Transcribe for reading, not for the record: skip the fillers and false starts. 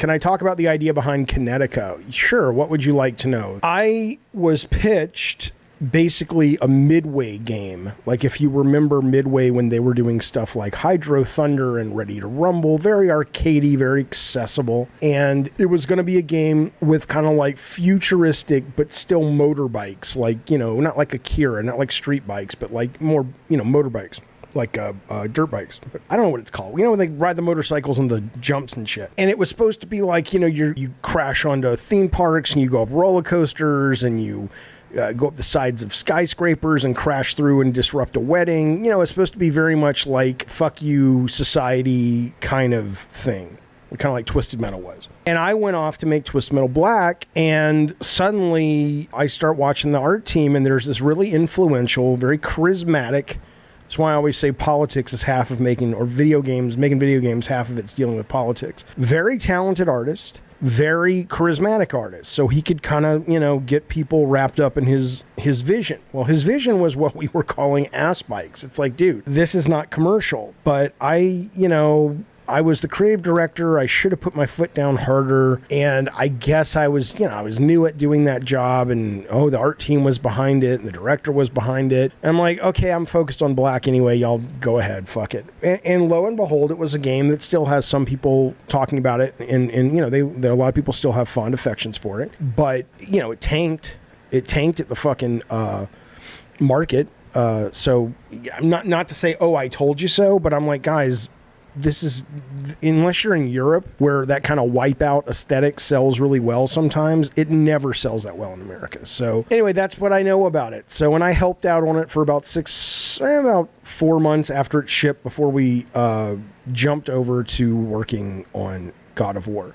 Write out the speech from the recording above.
Can I talk about the idea behind KINETICA? Sure, what would you like to know? I was pitched basically a Midway game. Like if you remember Midway when they were doing stuff like Hydro Thunder and Ready to Rumble, very arcadey, very accessible. And it was going to be a game with kind of like futuristic, but still motorbikes. Like, you know, not like Akira, not like street bikes, but like more, you know, motorbikes. Like dirt bikes. But I don't know what it's called. You know, when they ride the motorcycles and the jumps and shit. And it was supposed to be like, you know, you crash onto theme parks and you go up roller coasters and you go up the sides of skyscrapers and crash through and disrupt a wedding. You know, it's supposed to be very much like fuck you society kind of thing. Kind of like Twisted Metal was. And I went off to make Twisted Metal Black, and suddenly I start watching the art team, and there's this really influential, very charismatic. That's why I always say politics is half of making video games, half of it's dealing with politics. Very talented artist, very charismatic artist. So he could kind of, you know, get people wrapped up in his vision. Well, his vision was what we were calling ass bikes. It's like, dude, this is not commercial. But I was the creative director. I should have put my foot down harder. And I guess I was new at doing that job. And, the art team was behind it. And the director was behind it. And I'm like, okay, I'm focused on Black anyway. Y'all go ahead. Fuck it. And lo and behold, it was a game that still has some people talking about it. And you know, there a lot of people still have fond affections for it. But, you know, it tanked. It tanked at the fucking market. So not to say, I told you so. But I'm like, guys, this is, unless you're in Europe where that kind of wipeout aesthetic sells really well sometimes, it never sells that well in America. So anyway, that's what I know about it. So when I helped out on it for about 4 months after it shipped before we jumped over to working on God of War.